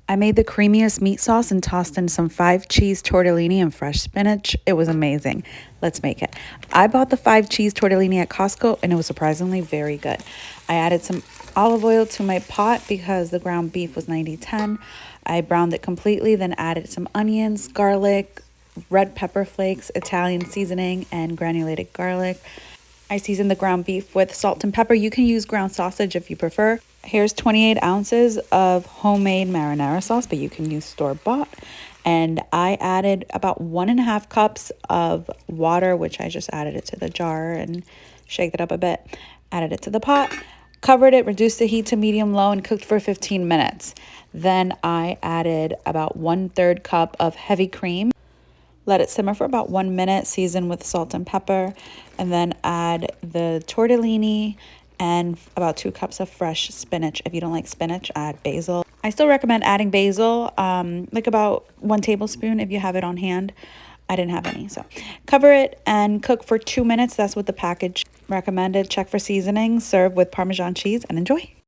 I made the creamiest meat sauce and tossed in some 5-cheese tortellini and fresh spinach. It was amazing. Let's make it. I bought the 5-cheese tortellini at Costco and it was surprisingly very good. I added some olive oil to my pot because the ground beef was 90-10. I browned it completely, then added some onions, garlic, red pepper flakes, Italian seasoning, and granulated garlic. I seasoned the ground beef with salt and pepper. You can use ground sausage if you prefer. Here's 28 ounces of homemade marinara sauce, but you can use store-bought. And I added about 1.5 cups of water, which I just added it to the jar and shake it up a bit. Added it to the pot, covered it, reduced the heat to medium-low, and cooked for 15 minutes. Then I added about 1/3 cup of heavy cream. Let it simmer for about 1 minute, season with salt and pepper, and then add the tortellini and about 2 cups of fresh spinach. If you don't like spinach, add basil. I still recommend adding basil, like about 1 tablespoon if you have it on hand. I didn't have any, so cover it and cook for 2 minutes. That's what the package recommended. Check for seasoning, serve with Parmesan cheese, and enjoy.